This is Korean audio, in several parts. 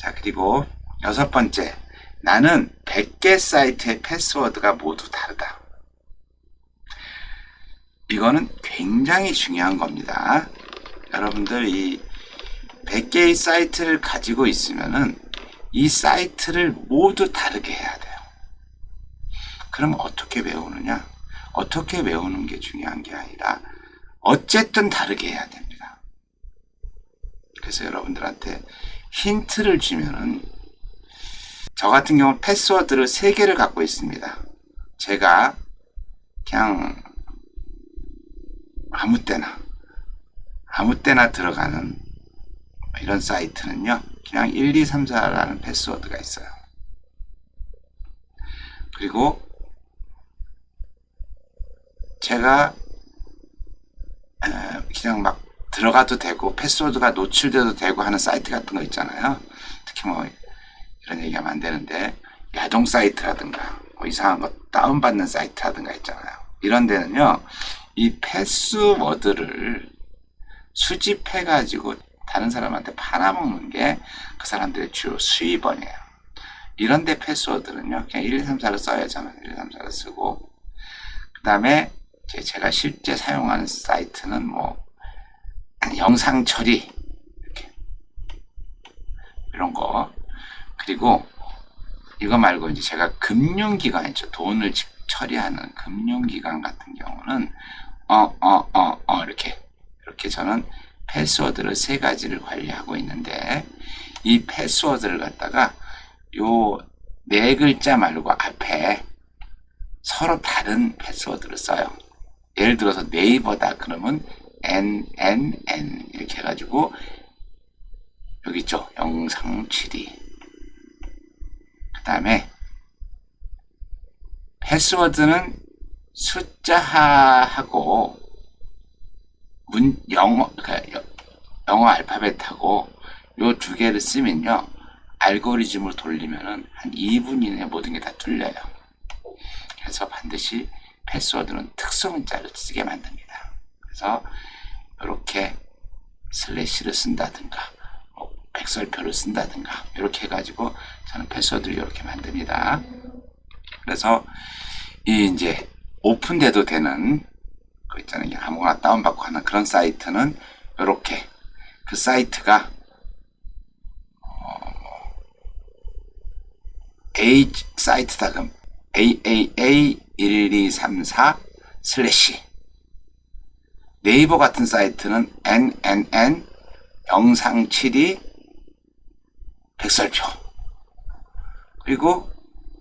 자, 그리고 여섯 번째, 나는 100개 사이트의 패스워드가 모두 다르다. 이거는 굉장히 중요한 겁니다. 여러분들 이 100개의 사이트를 가지고 있으면은 이 사이트를 모두 다르게 해야 돼요. 그럼 어떻게 외우느냐? 어떻게 외우는 게 중요한 게 아니라 어쨌든 다르게 해야 됩니다. 그래서 여러분들한테 힌트를 주면은 저 같은 경우는 패스워드를 3개를 갖고 있습니다. 제가 그냥 아무 때나 들어가는 이런 사이트는요, 그냥 1, 2, 3, 4라는 패스워드가 있어요. 그리고 제가 그냥 막 들어가도 되고 패스워드가 노출돼도 되고 하는 사이트 같은 거 있잖아요. 특히 뭐 이런 얘기하면 안 되는데 야동 사이트라든가 뭐 이상한 거 다운받는 사이트라든가 있잖아요. 이런 데는요, 이 패스워드를 수집해가지고 다른 사람한테 팔아먹는 게 그 사람들의 주요 수입원이에요. 이런데 패스워드는요, 그냥 1, 2, 3, 4를 써야 저는 1, 2, 3, 4를 쓰고, 그 다음에 제가 실제 사용하는 사이트는 뭐 영상 처리 이렇게 이런 거, 그리고 이거 말고 이제 제가 금융기관 있죠, 돈을 처리하는 금융기관 같은 경우는 이렇게 저는 패스워드를 3가지를 관리하고 있는데, 이 패스워드를 갖다가 요 4글자 말고 앞에 서로 다른 패스워드를 써요. 예를 들어서 네이버다 그러면 NNN 이렇게 해가지고 여기 있죠, 영상 7위. 그 다음에 패스워드는 숫자하고 영어 알파벳하고 요 2개를 쓰면요, 알고리즘을 돌리면은 한 2분 이내에 모든 게 다 뚫려요. 그래서 반드시 패스워드는 특수문자를 쓰게 만듭니다. 그래서 이렇게 슬래시를 쓴다든가 백설표를 쓴다든가 이렇게 해가지고 저는 패스워드를 이렇게 만듭니다. 그래서 이 이제 오픈돼도 되는 그 있잖아요, 아무거나 다운받고 하는 그런 사이트는 이렇게 그 사이트가 A 사이트다 그럼 AAA1234 슬래시, 네이버 같은 사이트는 NNN 영상 7위 백설표, 그리고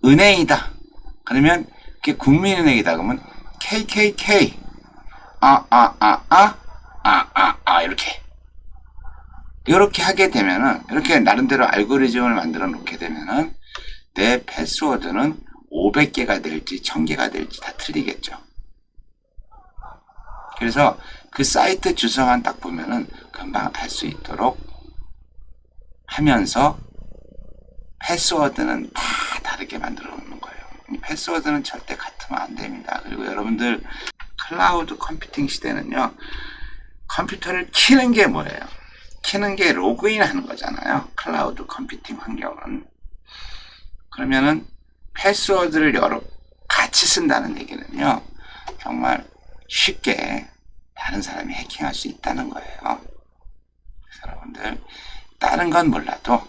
은행이다 그러면 그게 국민은행이다 그러면 KKK 이렇게 하게 되면은, 이렇게 나름대로 알고리즘을 만들어 놓게 되면은 내 패스워드는 500개가 될지 1000개가 될지 다 틀리겠죠. 그래서 그 사이트 주소만 딱 보면은 금방 알 수 있도록 하면서 패스워드는 다 다르게 만들어 놓는 거예요. 이 패스워드는 절대 같으면 안 됩니다. 그리고 여러분들 클라우드 컴퓨팅 시대는요, 컴퓨터를 키는 게 뭐예요? 키는 게 로그인 하는 거잖아요. 클라우드 컴퓨팅 환경은. 그러면은 패스워드를 같이 쓴다는 얘기는요, 정말 쉽게 다른 사람이 해킹할 수 있다는 거예요. 그래서 여러분들 다른 건 몰라도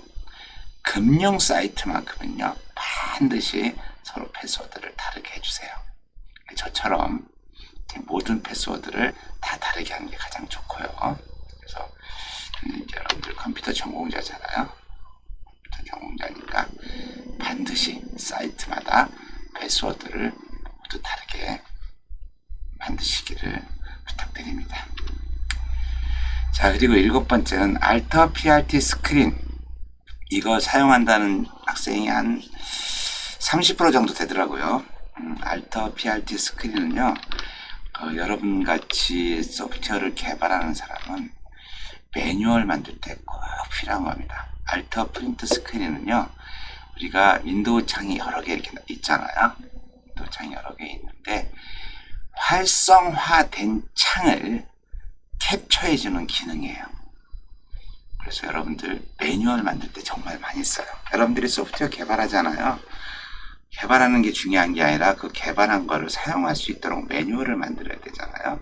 금융 사이트만큼은요, 반드시 서로 패스워드를 다르게 해주세요. 저처럼 모든 패스워드를 다 다르게 하는 게 가장 좋고요. 그래서 이제 여러분들 컴퓨터 전공자잖아요. 컴퓨터 전공자니까 반드시 사이트마다 패스워드를 모두 다르게 만드시기를 부탁드립니다. 자, 그리고 7번째는 Alter PRT 스크린. 이거 사용한다는 학생이 한 30% 정도 되더라고요. Alter PRT 스크린은요, 여러분 같이 소프트웨어를 개발하는 사람은 매뉴얼 만들 때 꼭 필요한 겁니다. Alter 프린트 스크린은요, 우리가 윈도우 창이 여러 개 이렇게 있잖아요. 윈도우 창이 여러 개 있는데 활성화된 창을 캡처해주는 기능이에요. 그래서 여러분들 매뉴얼 만들 때 정말 많이 써요. 여러분들이 소프트웨어 개발하잖아요. 개발하는 게 중요한 게 아니라 그 개발한 거를 사용할 수 있도록 매뉴얼을 만들어야 되잖아요.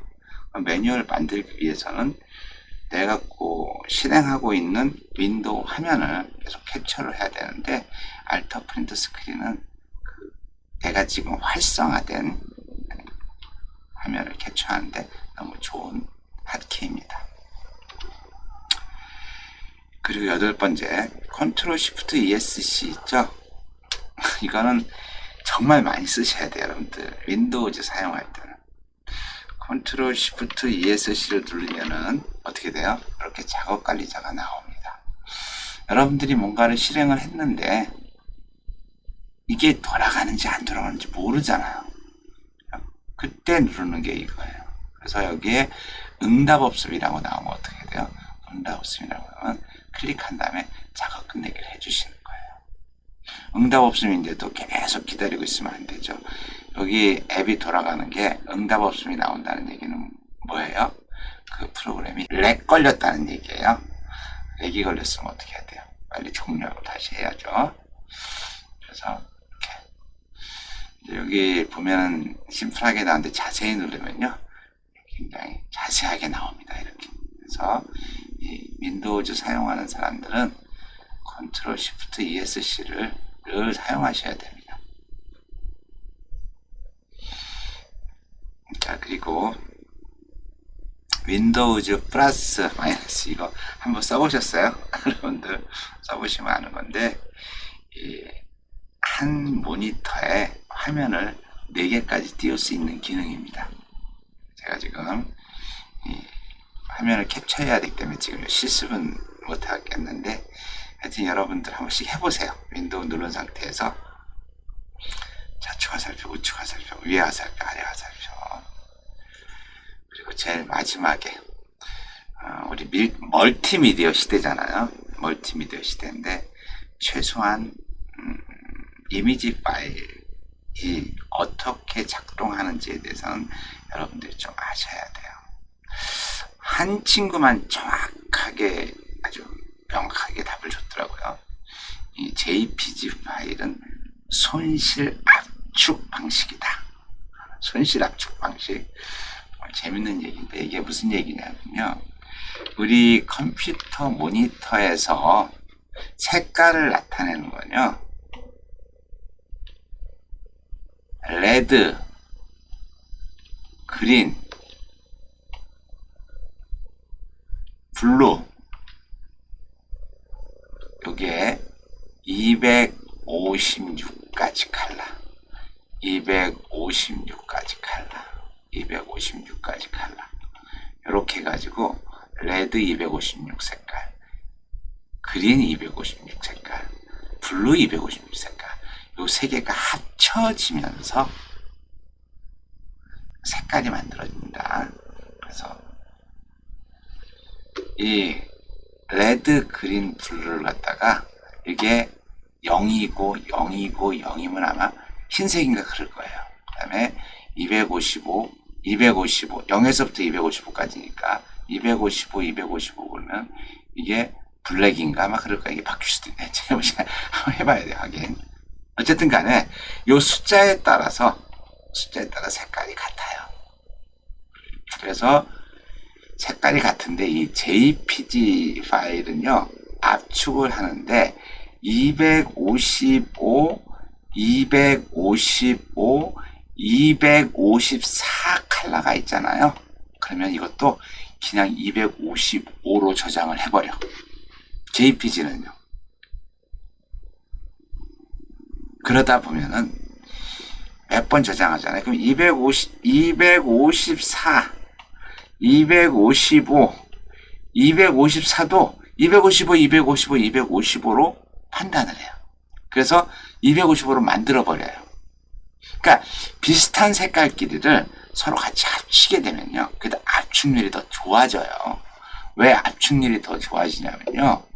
매뉴얼을 만들기 위해서는 내가 실행하고 있는 윈도우 화면을 계속 캡처를 해야 되는데, 알터 프린트 스크린은 내가 지금 활성화된 화면을 캡처하는데 너무 좋은 핫키입니다. 그리고 8번째, 컨트롤 시프트 ESC 있죠? 이거는 정말 많이 쓰셔야 돼요, 여러분들. 윈도우즈 사용할 때는. 컨트롤 시프트 ESC를 누르면은 어떻게 돼요? 이렇게 작업 관리자가 나옵니다. 여러분들이 뭔가를 실행을 했는데 이게 돌아가는지 안 돌아가는지 모르잖아요. 그때 누르는 게 이거예요. 그래서 여기에 응답 없음이라고 나오면 어떻게 돼요? 응답 없음이라고 하면 클릭한 다음에 작업 끝내기를 해주시는 거예요. 응답 없음인데도 계속 기다리고 있으면 안 되죠. 여기 앱이 돌아가는 게 응답 없음이 나온다는 얘기는 뭐예요? 그 프로그램이 렉 걸렸다는 얘기예요. 렉이 걸렸으면 어떻게 해야 돼요? 빨리 종료하고 다시 해야죠. 그래서 이렇게 여기 보면 심플하게 나오는데 자세히 누르면요 굉장히 자세하게 나옵니다. 이렇게. 그래서 이 윈도우즈 사용하는 사람들은 컨트롤 시프트 ESC를 늘 사용하셔야 됩니다. 자, 그리고 윈도우즈 플러스 마이너스 이거 한번 써보셨어요? 여러분들 써보시면 아는 건데, 한 모니터에 화면을 4개까지 띄울 수 있는 기능입니다. 제가 지금 이 화면을 캡처해야 되기 때문에 지금 실습은 못 하겠는데, 하여튼 여러분들 한 번씩 해보세요. 윈도우 누른 상태에서 좌측 화살표, 우측 화살표, 위에 화살표, 아래 화살표. 그리고 제일 마지막에 우리 멀티미디어 시대잖아요. 멀티미디어 시대인데 최소한 이미지 파일이 어떻게 작동하는지에 대해서는 여러분들이 좀 아셔야 돼요. 한 친구만 정확하게 아주 명확하게 답을 줬더라고요. 이 JPG 파일은 손실 압축 방식이다. 손실 압축 방식. 재밌는 얘기인데 이게 무슨 얘기냐면요. 우리 컴퓨터 모니터에서 색깔을 나타내는 거요. 레드, 그린, 블루. 요게 256가지 컬러. 256가지 컬러. 256가지 컬러. 이렇게 해가지고 레드 256 색깔, 그린 256 색깔, 블루 256 색깔, 요 세 개가 합쳐지면서 색깔이 만들어집니다. 그래서 이 레드, 그린, 블루를 갖다가 이게 0이고 0이고 0이면 아마 흰색인가 그럴 거예요. 그 다음에 255, 0에서부터 255까지니까 255, 255 그러면 이게 블랙인가 아마 그럴 거야. 이게 바뀔 수도 있네. 제가 한번 해봐야 돼, 하긴. 어쨌든 간에 요 숫자에 따라서 색깔이 같아요. 그래서 색깔이 같은데 이 JPG 파일은요 압축을 하는데 255, 255, 254 컬러가 있잖아요. 그러면 이것도 그냥 255로 저장을 해버려. JPG는요. 그러다 보면은 몇 번 저장하잖아요. 그럼 254, 255, 254도 255, 255, 255로 판단을 해요. 그래서 255로 만들어버려요. 그러니까 비슷한 색깔 길이를 서로 같이 합치게 되면요. 그래도 압축률이 더 좋아져요. 왜 압축률이 더 좋아지냐면요.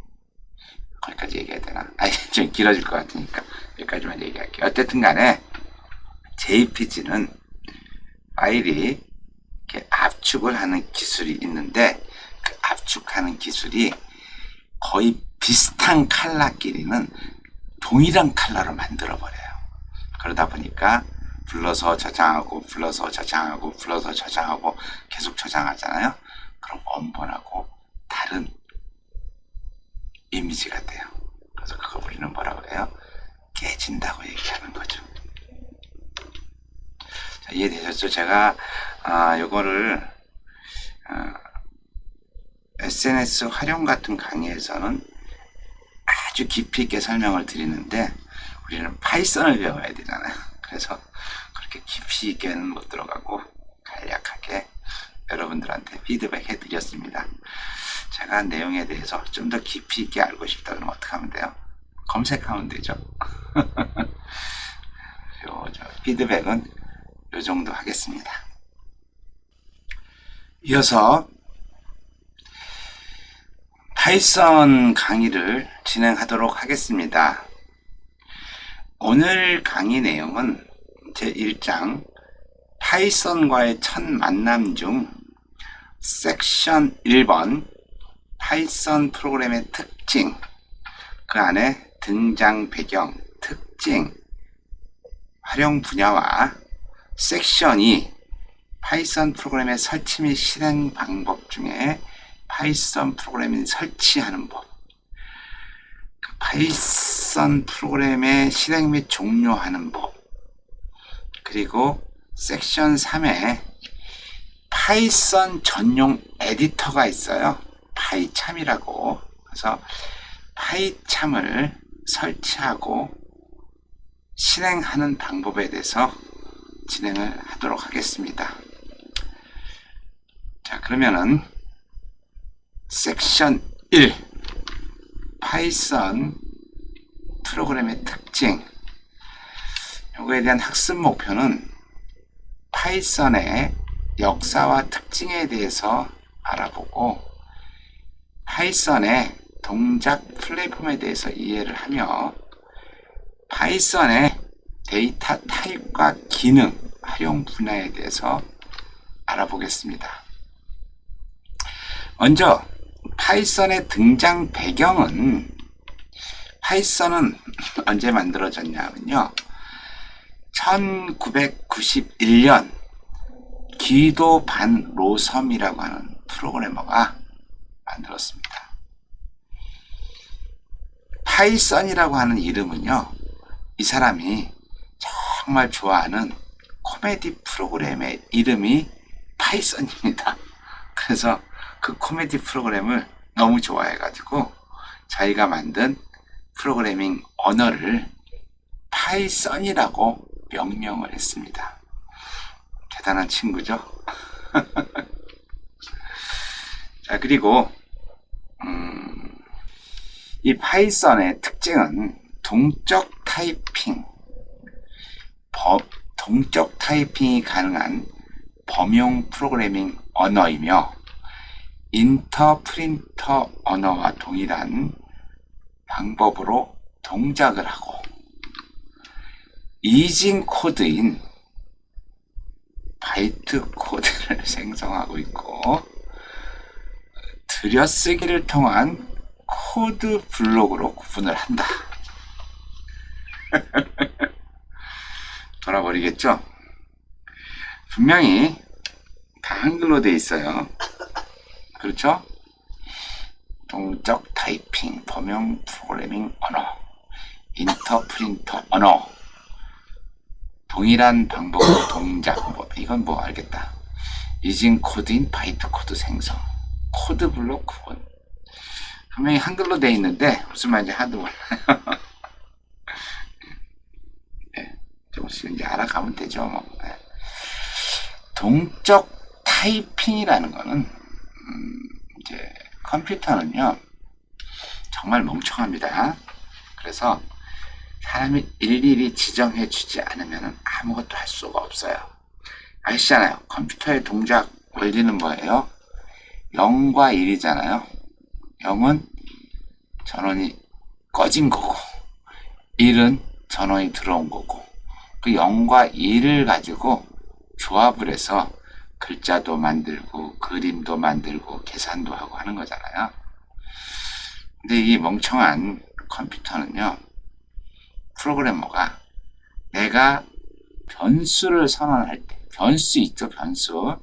거기까지 얘기해야 되나? 아니, 좀 길어질 것 같으니까 여기까지만 얘기할게요. 어쨌든 간에 JPG는 파일이 이렇게 압축을 하는 기술이 있는데 그 압축하는 기술이 거의 비슷한 컬러끼리는 동일한 컬러로 만들어 버려요. 그러다 보니까 불러서 저장하고 불러서 저장하고 불러서 저장하고 계속 저장하잖아요. 그럼 원본하고 다른 이미지가 돼요. 그래서 그거 우리는 뭐라고 그래요? 깨진다고 얘기하는 거죠. 자, 이해되셨죠? 제가 요거를 SNS 활용 같은 강의에서는 아주 깊이 있게 설명을 드리는데 우리는 파이썬을 배워야 되잖아요. 그래서 그렇게 깊이 있게는 못 들어가고 간략하게 여러분들한테 피드백 해드렸습니다. 제가 내용에 대해서 좀 더 깊이 있게 알고 싶다 그러면 어떻게 하면 돼요? 검색하면 되죠. 피드백은 요 정도 하겠습니다. 이어서 파이썬 강의를 진행하도록 하겠습니다. 오늘 강의 내용은 제1장 파이썬과의 첫 만남 중 섹션 1번 파이썬 프로그램의 특징, 그 안에 등장 배경, 특징, 활용 분야와 섹션 2 파이썬 프로그램의 설치 및 실행 방법 중에 파이썬 프로그램을 설치하는 법, 그 파이썬 프로그램의 실행 및 종료하는 법, 그리고 섹션 3에 파이썬 전용 에디터가 있어요. 파이참이라고. 그래서 파이참을 설치하고 실행하는 방법에 대해서 진행을 하도록 하겠습니다. 자, 그러면은 섹션 1 파이썬 프로그램의 특징, 요거에 대한 학습 목표는 파이썬의 역사와 특징에 대해서 알아보고 파이썬의 동작 플랫폼에 대해서 이해를 하며 파이썬의 데이터 타입과 기능, 활용 분야에 대해서 알아보겠습니다. 먼저 파이썬의 등장 배경은, 파이썬은 언제 만들어졌냐면요, 1991년 기도 반 로섬이라고 하는 프로그래머가 만들었습니다. 파이썬이라고 하는 이름은요, 이 사람이 정말 좋아하는 코미디 프로그램의 이름이 파이썬입니다. 그래서 그 코미디 프로그램을 너무 좋아해가지고 자기가 만든 프로그래밍 언어를 파이썬이라고 명명을 했습니다. 대단한 친구죠. 자, 그리고 이 파이썬의 특징은 동적 타이핑이 가능한 범용 프로그래밍 언어이며 인터프린터 언어와 동일한 방법으로 동작을 하고 이징 코드인 바이트 코드를 생성하고 있고 들여쓰기를 통한 코드 블록으로 구분을 한다. 돌아버리겠죠? 분명히 다 한글로 돼 있어요. 그렇죠? 동적 타이핑, 범용 프로그래밍 언어, 인터프린터 언어, 동일한 방법으로 동작, 이건 뭐 알겠다. 이징 코드인 바이트 코드 생성, 코드 블록 구분. 분명히 한글로 돼 있는데 무슨 말인지 하나도 몰라요. 네, 조금씩 이제 알아가면 되죠. 뭐. 네. 동적 타이핑이라는 거는 이제 컴퓨터는요 정말 멍청합니다. 그래서 사람이 일일이 지정해 주지 않으면 아무것도 할 수가 없어요. 아시잖아요. 컴퓨터의 동작 원리는 뭐예요? 0과 1이잖아요. 0은 전원이 꺼진 거고 1은 전원이 들어온 거고 그 0과 1을 가지고 조합을 해서 글자도 만들고 그림도 만들고 계산도 하고 하는 거잖아요. 근데 이 멍청한 컴퓨터는요, 프로그래머가 내가 변수를 선언할 때, 변수 있죠, 변수.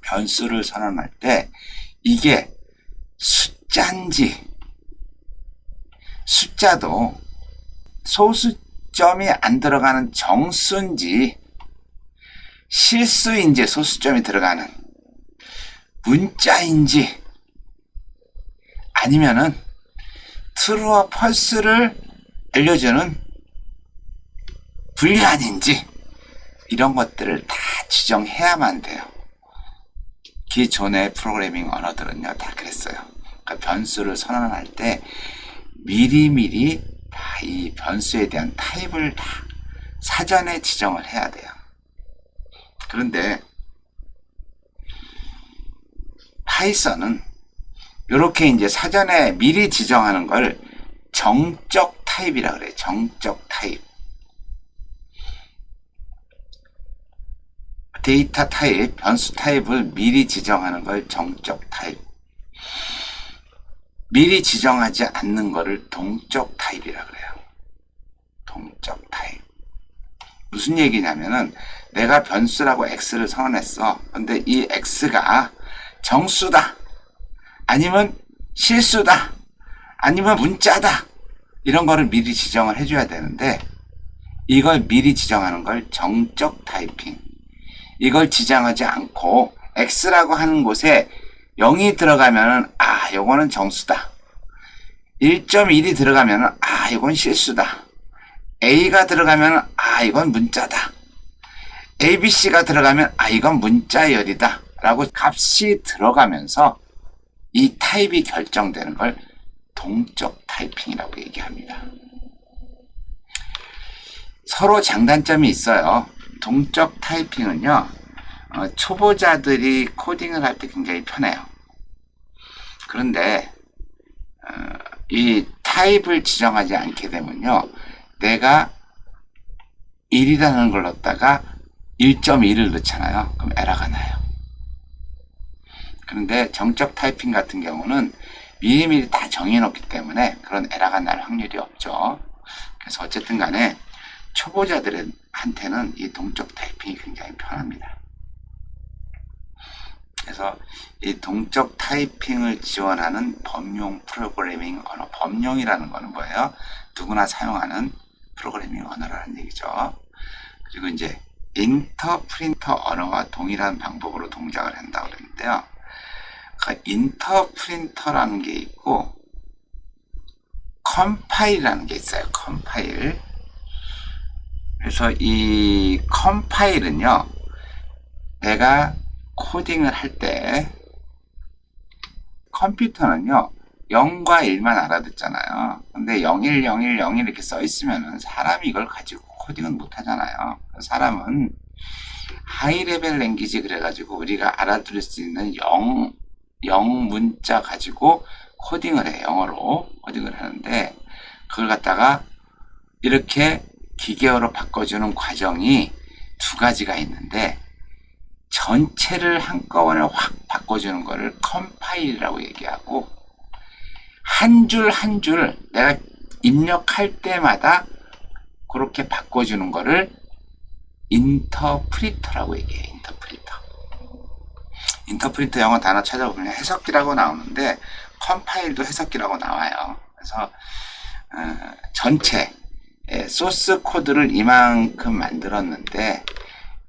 변수를 선언할 때 이게 숫자인지, 숫자도 소수점이 안 들어가는 정수인지, 실수인지 소수점이 들어가는 문자인지, 아니면은 true와 false를 알려주는 불리한인지, 이런 것들을 다 지정해야만 돼요. 기존의 프로그래밍 언어들은요, 다 그랬어요. 그러니까 변수를 선언할 때 미리미리 다 이 변수에 대한 타입을 다 사전에 지정을 해야 돼요. 그런데 파이썬은 이렇게 이제 사전에 미리 지정하는 걸 정적 타입이라 그래요. 정적 타입. 데이터 타입, 변수 타입을 미리 지정하는 걸 정적 타입. 미리 지정하지 않는 거를 동적 타입이라 그래요. 동적 타입. 무슨 얘기냐면은 내가 변수라고 x를 선언했어. 근데 이 x가 정수다, 아니면 실수다, 아니면 문자다, 이런 거를 미리 지정을 해줘야 되는데, 이걸 미리 지정하는 걸 정적 타이핑. 이걸 지정하지 않고 x라고 하는 곳에 0이 들어가면은 요거는 정수다, 1.1이 들어가면은 이건 실수다, a가 들어가면은 이건 문자다, abc가 들어가면 이건 문자열이다 라고 값이 들어가면서 이 타입이 결정되는 걸 동적 타이핑이라고 얘기합니다. 서로 장단점이 있어요. 동적 타이핑은요, 초보자들이 코딩을 할 때 굉장히 편해요. 그런데 이 타입을 지정하지 않게 되면요, 내가 1이라는 걸 넣었다가 1.1을 넣잖아요. 그럼 에러가 나요. 그런데 정적 타이핑 같은 경우는 미리미리 다 정해놓기 때문에 그런 에러가 날 확률이 없죠. 그래서 어쨌든 간에 초보자들한테는 이 동적 타이핑이 굉장히 편합니다. 그래서 이 동적 타이핑을 지원하는 범용 프로그래밍 언어, 범용이라는 거는 뭐예요? 누구나 사용하는 프로그래밍 언어라는 얘기죠. 그리고 이제 인터프린터 언어와 동일한 방법으로 동작을 한다고 그랬는데요. 그 인터프린터라는 게 있고 컴파일이라는 게 있어요. 컴파일. 그래서 이 컴파일은요, 내가 코딩을 할 때 컴퓨터는요 0과 1만 알아듣잖아요. 근데 01, 01, 01 이렇게 써 있으면은 사람이 이걸 가지고 코딩은 못 하잖아요. 사람은 하이 레벨 랭귀지 그래가지고 우리가 알아들을 수 있는 0 문자 가지고 코딩을 해. 영어로 코딩을 하는데, 그걸 갖다가 이렇게 기계어로 바꿔주는 과정이 두 가지가 있는데, 전체를 한꺼번에 확 바꿔주는 거를 컴파일이라고 얘기하고, 한 줄 한 줄 내가 입력할 때마다 그렇게 바꿔주는 거를 인터프리터라고 얘기해요. 인터프리터 영어 단어 찾아보면 해석기라고 나오는데 컴파일도 해석기라고 나와요. 그래서 전체 소스 코드를 이만큼 만들었는데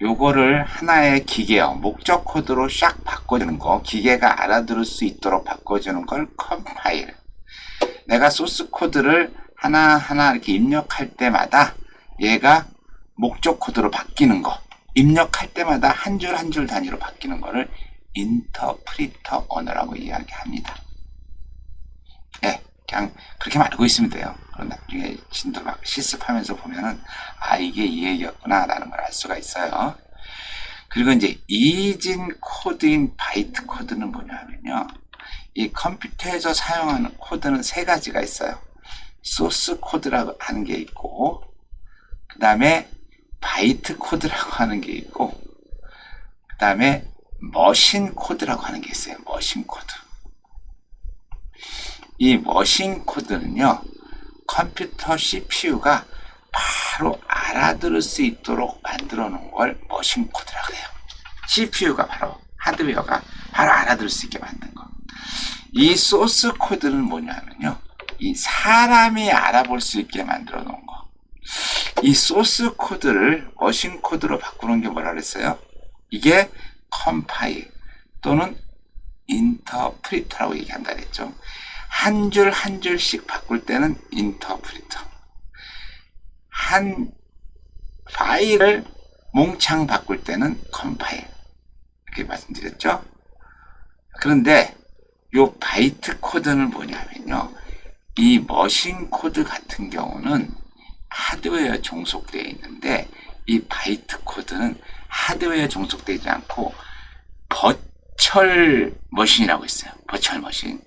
요거를 하나의 기계어 목적 코드로 샥 바꿔주는 거, 기계가 알아들을 수 있도록 바꿔주는 걸 컴파일. 내가 소스 코드를 하나하나 이렇게 입력할 때마다 얘가 목적 코드로 바뀌는 거, 입력할 때마다 한 줄 한 줄 단위로 바뀌는 거를 인터프리터 언어라고 이야기합니다. 네, 그냥 그렇게만 알고 있으면 돼요. 그럼 나중에 진도 막 실습하면서 보면은 이게 이 얘기였구나 라는 걸 알 수가 있어요. 그리고 이제 이진 코드인 바이트 코드는 뭐냐면요, 이 컴퓨터에서 사용하는 코드는 세 가지가 있어요. 소스 코드라고 하는 게 있고, 그 다음에 바이트 코드라고 하는 게 있고, 그 다음에 머신 코드라고 하는 게 있어요. 머신 코드. 이 머신 코드는요, 컴퓨터 CPU가 바로 알아들을 수 있도록 만들어 놓은 걸 머신 코드라고 해요. CPU가 바로, 하드웨어가 바로 알아들을 수 있게 만든 거. 이 소스 코드는 뭐냐면요, 이 사람이 알아볼 수 있게 만들어 놓은 거. 이 소스 코드를 머신 코드로 바꾸는 게 뭐라 그랬어요? 이게 컴파일 또는 인터프리터라고 얘기한다 그랬죠. 한 줄 한 줄씩 바꿀 때는 인터프리터, 한 파일을 몽창 바꿀 때는 컴파일, 이렇게 말씀드렸죠. 그런데 요 바이트 코드는 뭐냐면요, 이 머신 코드 같은 경우는 하드웨어에 종속되어 있는데, 이 바이트 코드는 하드웨어에 종속되지 않고 버추얼 머신이라고 있어요. 버추얼 머신.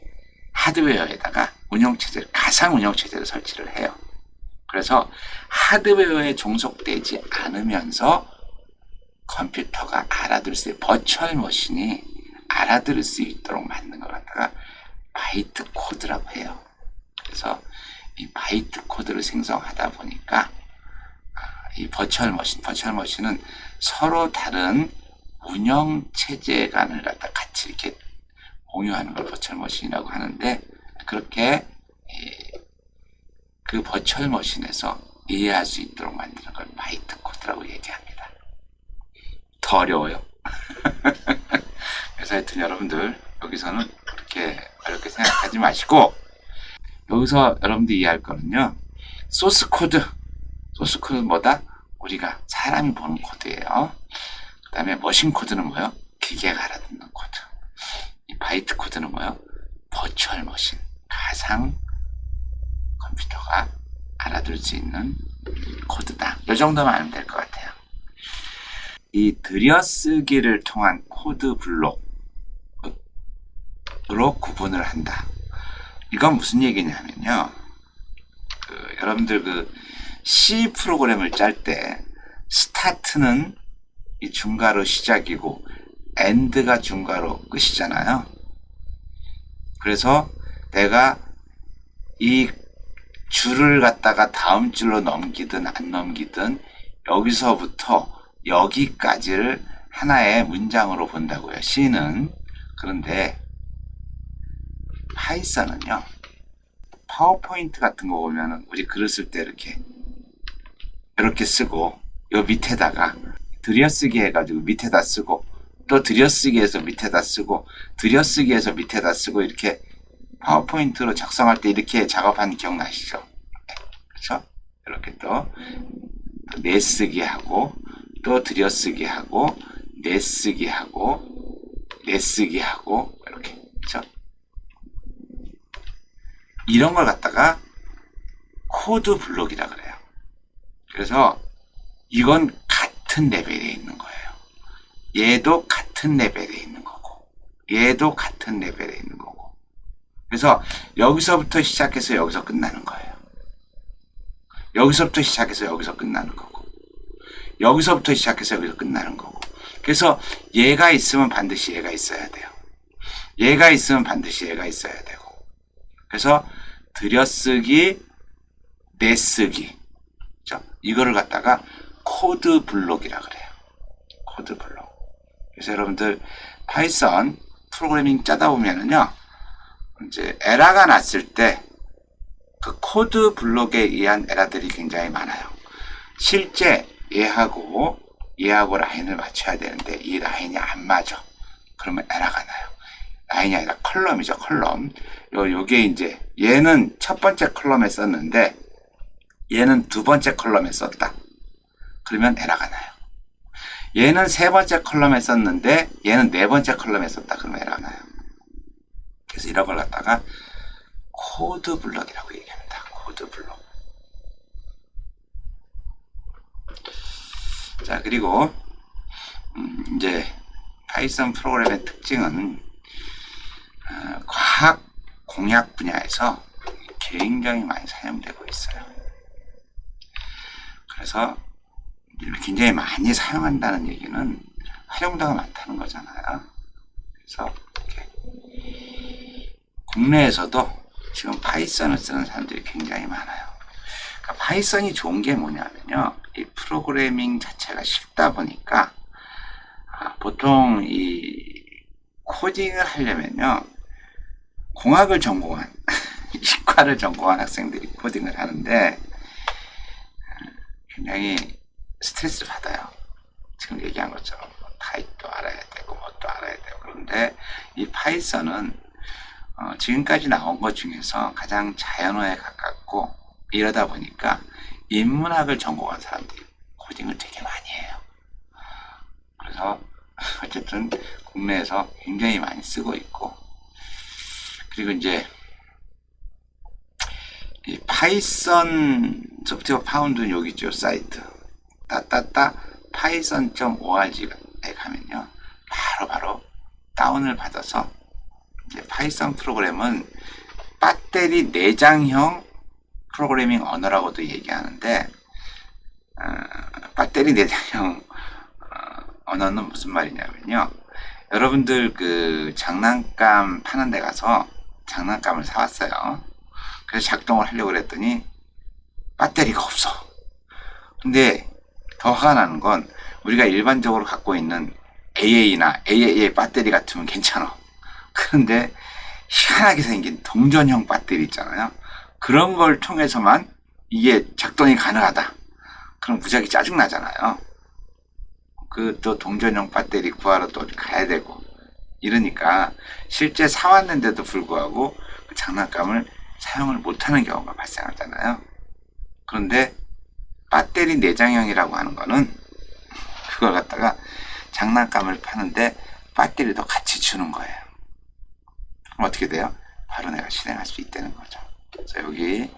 하드웨어에다가 운영체제를, 가상 운영체제를 설치를 해요. 그래서 하드웨어에 종속되지 않으면서 컴퓨터가 알아들을 수 있는, 버추얼 머신이 알아들을 수 있도록 만든 것 갖다가 바이트 코드라고 해요. 그래서 이 바이트 코드를 생성하다 보니까 이 버추얼 머신은 서로 다른 운영 체제간을 갖다 같이 이렇게 공유하는 걸 버추얼 머신이라고 하는데, 그렇게 그 버추얼 머신에서 이해할 수 있도록 만드는 걸 바이트 코드라고 얘기합니다. 더 어려워요. 그래서 하여튼 여러분들 여기서는 그렇게 어렵게 생각하지 마시고, 여기서 여러분들 이해할 거는요, 소스 코드는 뭐다? 우리가 사람이 보는 코드예요. 그 다음에 머신 코드는 뭐예요? 기계가 알아듣는 코드. 이 바이트 코드는 뭐예요? 버추얼 머신, 가상 컴퓨터가 알아들을 수 있는 코드다. 이 정도만 알면 될 것 같아요. 이 들여쓰기를 통한 코드 블록으로 구분을 한다. 이건 무슨 얘기냐면요, 여러분들 C 프로그램을 짤 때 스타트는 이 중괄호 시작이고 엔드가 중괄호 끝이잖아요. 그래서 내가 이 줄을 갖다가 다음 줄로 넘기든 안 넘기든 여기서부터 여기까지를 하나의 문장으로 본다고요, C는. 그런데 파이썬은요, 파워포인트 같은 거 보면은 우리 글을 쓸 때 이렇게 쓰고, 요 밑에다가 들여쓰기 해가지고 밑에다 쓰고, 또 들여쓰기해서 밑에다 쓰고, 들여쓰기해서 밑에다 쓰고, 이렇게 파워포인트로 작성할 때 이렇게 작업한 기억나시죠? 그렇죠? 이렇게 또 내쓰기 하고, 또 들여쓰기 하고, 내쓰기 하고, 내쓰기 하고, 이렇게. 그렇죠? 이런 걸 갖다가 코드 블록이라 그래요. 그래서 이건 같은 레벨에 있는 거예요. 얘도 같은 레벨에 있는 거고, 얘도 같은 레벨에 있는 거고. 그래서 여기서부터 시작해서 여기서 끝나는 거예요. 여기서부터 시작해서 여기서 끝나는 거고, 여기서부터 시작해서 여기서 끝나는 거고. 그래서 얘가 있으면 반드시 얘가 있어야 돼요. 얘가 있으면 반드시 얘가 있어야 되고. 그래서 들여쓰기, 내쓰기, 이거를 갖다가 코드 블록이라 그래요. 코드 블록. 그래서 여러분들 파이썬 프로그래밍 짜다 보면은요, 이제 에러가 났을 때 그 코드 블록에 의한 에러들이 굉장히 많아요. 실제 얘하고 라인을 맞춰야 되는데 이 라인이 안 맞아. 그러면 에러가 나요. 라인이 아니라 컬럼이죠, 컬럼. 요게 이제 얘는 첫 번째 컬럼에 썼는데 얘는 두 번째 컬럼에 썼다. 그러면 에러가 나요. 얘는 세 번째 컬럼에 썼는데 얘는 네 번째 컬럼에 썼다. 그러면 에러가 나요. 그래서 이런 걸 갖다가 코드 블록이라고 얘기합니다. 코드 블록. 자, 그리고 이제 파이썬 프로그램의 특징은 과학 공학 분야에서 굉장히 많이 사용되고 있어요. 그래서 굉장히 많이 사용한다는 얘기는 활용도가 많다는 거잖아요. 그래서 이렇게 국내에서도 지금 파이썬을 쓰는 사람들이 굉장히 많아요. 그러니까 파이썬이 좋은 게 뭐냐면요. 이 프로그래밍 자체가 쉽다 보니까 보통 이 코딩을 하려면요. 공학을 전공한 이과를 전공한 학생들이 코딩을 하는데 굉장히 스트레스 받아요. 지금 얘기한 것처럼 타입도 알아야 되고 뭣도 알아야 되고. 그런데 이 파이썬은 지금까지 나온 것 중에서 가장 자연어에 가깝고, 이러다 보니까 인문학을 전공한 사람들이 코딩을 되게 많이 해요. 그래서 어쨌든 국내에서 굉장히 많이 쓰고 있고, 그리고 이제 이 파이썬 소프트웨어 파운드 여기 있죠, 사이트 따따따 python.org에 가면요 바로 다운을 받아서, 이제 파이썬 프로그램은 배터리 내장형 프로그래밍 언어라고도 얘기하는데, 배터리 내장형 언어는 무슨 말이냐면요, 여러분들 그 장난감 파는 데 가서 장난감을 사왔어요. 그래서 작동을 하려고 그랬더니 배터리가 없어. 근데 더 화가 나는 건, 우리가 일반적으로 갖고 있는 AA나 AAA 배터리 같으면 괜찮아. 그런데 희한하게 생긴 동전형 배터리 있잖아요. 그런 걸 통해서만 이게 작동이 가능하다. 그럼 무지하게 짜증나잖아요. 그 또 동전형 배터리 구하러 또 가야 되고 이러니까 실제 사왔는데도 불구하고 그 장난감을 사용을 못하는 경우가 발생하잖아요. 그런데 배터리 내장형이라고 하는 거는 그걸 갖다가 장난감을 파는데 배터리도 같이 주는 거예요. 그럼 어떻게 돼요? 바로 내가 실행할 수 있다는 거죠. 그래서 여기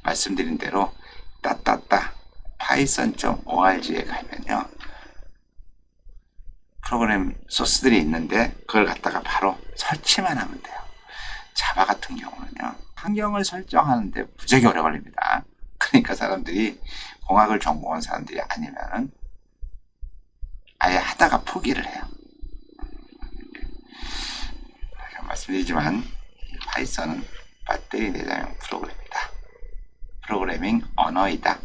말씀드린 대로 따따따 python.org에 가면요 프로그램 소스들이 있는데, 그걸 갖다가 바로 설치만 하면 돼요. 자바 같은 경우는요 환경을 설정하는데 무지하게 오래 걸립니다. 그러니까 사람들이, 공학을 전공한 사람들이 아니면은 아예 하다가 포기를 해요. 말씀드리지만 파이썬은 배터리 내장형 프로그래밍이다. 프로그래밍 언어이다.